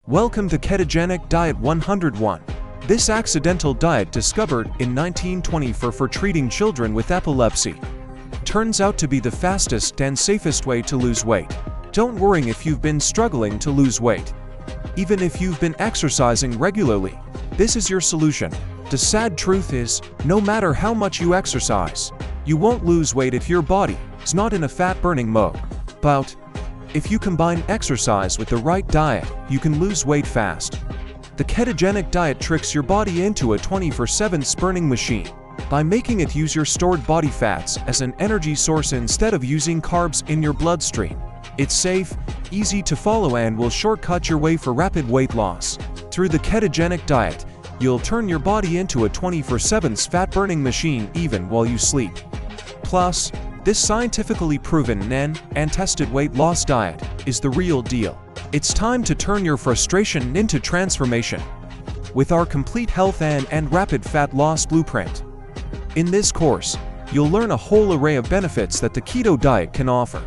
Welcome to Ketogenic Diet 101. This accidental diet, discovered in 1924 for treating children with epilepsy, turns out to be the fastest and safest way to lose weight. Don't worry if you've been struggling to lose weight. Even if you've been exercising regularly, this is your solution. The sad truth is, no matter how much you exercise, you won't lose weight if your body is not in a fat-burning mode. But if you combine exercise with the right diet, you can lose weight fast. The ketogenic diet tricks your body into a 24/7 burning machine by making it use your stored body fats as an energy source instead of using carbs in your bloodstream. It's safe, easy to follow, and will shortcut your way for rapid weight loss. Through the ketogenic diet, you'll turn your body into a 24/7 fat-burning machine even while you sleep. Plus, this scientifically proven and tested weight loss diet is the real deal. It's time to turn your frustration into transformation with our complete health and rapid fat loss blueprint. In this course, you'll learn a whole array of benefits that the keto diet can offer,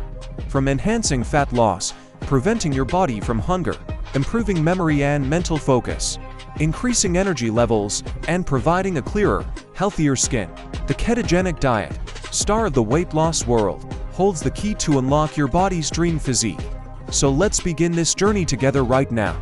from enhancing fat loss, preventing your body from hunger, improving memory and mental focus, increasing energy levels, and providing a clearer, healthier skin. The ketogenic diet, star of the weight loss world, holds the key to unlock your body's dream physique. So let's begin this journey together right now.